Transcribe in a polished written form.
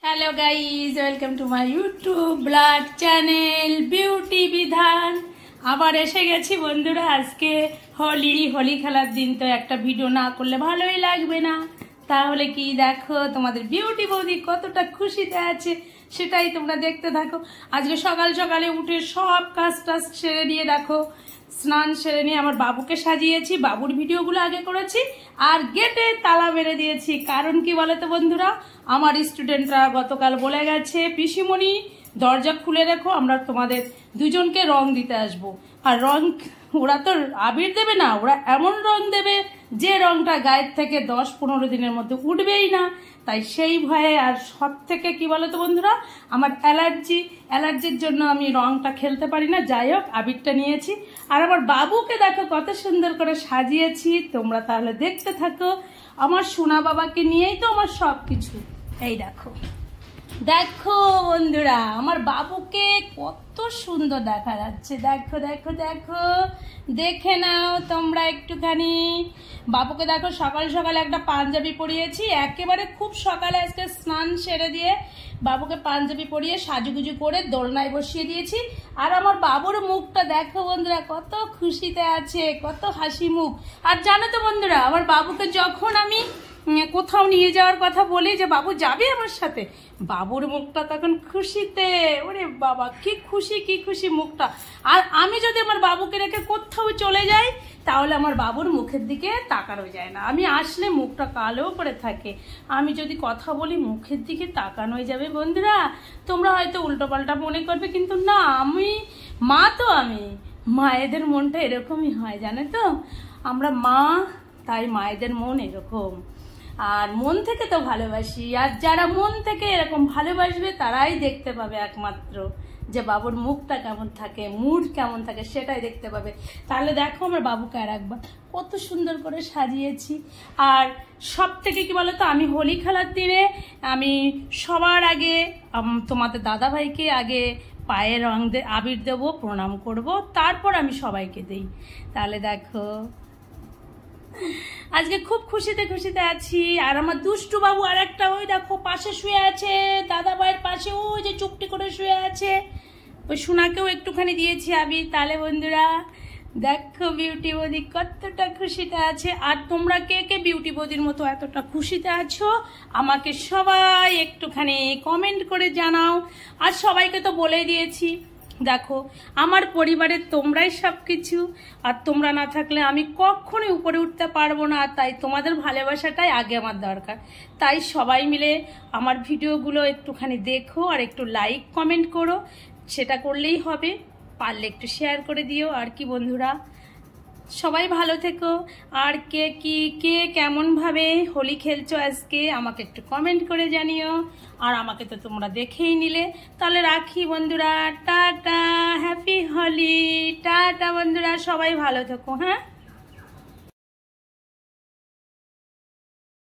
Hello guys, welcome to my YouTube blog channel beauty বিধান। আবার এসে গেছি বন্ধুরা। আজকে হোলি খেলার দিন, তো একটা ভিডিও না করলে ভালোই লাগবে না। তাহলে কি দেখো তোমাদের বিউটি বৌদি কতটা খুশিতে আছে সেটাই তোমরা দেখতে থাকো। আজকে সকাল সকালে উঠে সব কাজ টাজ সেরে নিয়ে দেখো, স্নান সেরে নিয়ে আমার বাবুকে সাজিয়েছি, বাবুর ভিডিওগুলো আগে করেছি আর গেটে তালা মেরে দিয়েছি। কারণ কি বলতো বন্ধুরা, আমার স্টুডেন্টরা গতকাল বলে গেছে পিসিমণি দরজা খুলে রেখো, আমরা তোমাদের দুজনকে রং দিতে আসবো। আর রং ওরা তো আবির দেবে না, ওরা এমন রং দেবে যে রংটা গায়ের থেকে 10-15 দিনের মধ্যে উঠবেই না। তাই সেই ভয়ে, আর সব থেকে কি বলতো বন্ধুরা, আমার অ্যালার্জির জন্য আমি রংটা খেলতে পারি না। যাই হোক, আবিরটা নিয়েছি। আর আমার বাবুকে দেখো কত সুন্দর করে সাজিয়েছি, তোমরা তাহলে দেখতে থাকো। আমার সোনা বাবাকে নিয়েই তো আমার সব কিছু। এই দেখো দেখো বন্ধুরা, আমার বাবুকে কত সুন্দর দেখা যাচ্ছে। দেখো দেখো দেখো, দেখে নাও তোমরা একটুখানি। বাবুকে দেখো সকাল সকালে একটা পাঞ্জাবি পরিয়েছি, একেবারে খুব সকালে আজকে স্নান সেরে দিয়ে বাবুকে পাঞ্জাবি পরিয়ে সাজুগুজু করে দোলনায় বসিয়ে দিয়েছি। আর আমার বাবুর মুখটা দেখো বন্ধুরা, কত খুশিতে আছে, কত হাসি মুখ। আর জানো তো বন্ধুরা, আমার বাবুকে যখন আমি কোথাও নিয়ে যাওয়ার কথা বলি যে বাবু যাবে আমার সাথে, বাবুর মুখটা তখন খুশিতে, ওরে বাবা কি খুশি মুখটা। আর আমি যদি আমার বাবুকে রেখে কোথাও চলে যাই তাহলে আমার বাবুর মুখের দিকে তাকানো যায় না। আমি আসলে মুখটা কালো করে থাকে, আমি যদি কথা বলি মুখের দিকে তাকানোই যাবে। বন্ধুরা তোমরা হয়তো উল্টোপাল্টা মনে করবে, কিন্তু না, আমি মা, তো আমি মায়েদের মনটা এরকমই হয় জানে তো, আমরা মা, তাই মায়েদের মন এরকম। আর মন থেকে তো ভালোবাসি, আর যারা মন থেকে এরকম ভালোবাসবে তারাই দেখতে পাবে একমাত্র যে বাবুর মুখটা কেমন থাকে, মুড কেমন থাকে, সেটাই দেখতে পাবে। তাহলে দেখো আমার বাবুকে আর একবার কত সুন্দর করে সাজিয়েছি। আর সব থেকে কি বলতো, আমি হোলি খেলার দিনে আমি সবার আগে তোমাদের দাদা ভাইকে আগে পায়ে রং আবির দেবো, প্রণাম করব, তারপর আমি সবাইকে দেই। তাহলে দেখো আজকে খুব খুশিতে আছি। আর আমার দুষ্টু বাবু আর একটা ওই দেখো পাশে শুয়ে আছে, দাদা ভাইয়ের পাশে, ওই যে চুপটি করে শুয়ে আছে, ওই সোনাকেও একটুখানি দিয়েছি আমি। তাহলে বন্ধুরা দেখো বিউটি বৌদি কতটা খুশিতে আছে। আর তোমরা কে কে বিউটি বৌদির মতো এতটা খুশিতে আছো আমাকে সবাই একটুখানি কমেন্ট করে জানাও। আর সবাইকে তো বলেই দিয়েছি, দেখো আমার পরিবারের তোমরাই সব কিছু, আর তোমরা না থাকলে আমি কখনোই উপরে উঠতে পারবো না। তাই তোমাদের ভালোবাসাটাই আগে আমার দরকার। তাই সবাই মিলে আমার ভিডিওগুলো একটুখানি দেখো আর একটু লাইক কমেন্ট করো, সেটা করলেই হবে। পারলে একটু শেয়ার করে দিও। আর কি বন্ধুরা, সবাই ভালো থেকো। আর কে কেমনভাবে হোলি খেলছো আজকে আমাকে একটু কমেন্ট করে জানিও। আর আমাকে তো তোমরা দেখেই নিলে, তাহলে রাখি বন্ধুরা, টাটা, হ্যাপি হোলি, টাটা বন্ধুরা, সবাই ভালো থেকো। হ্যাঁ।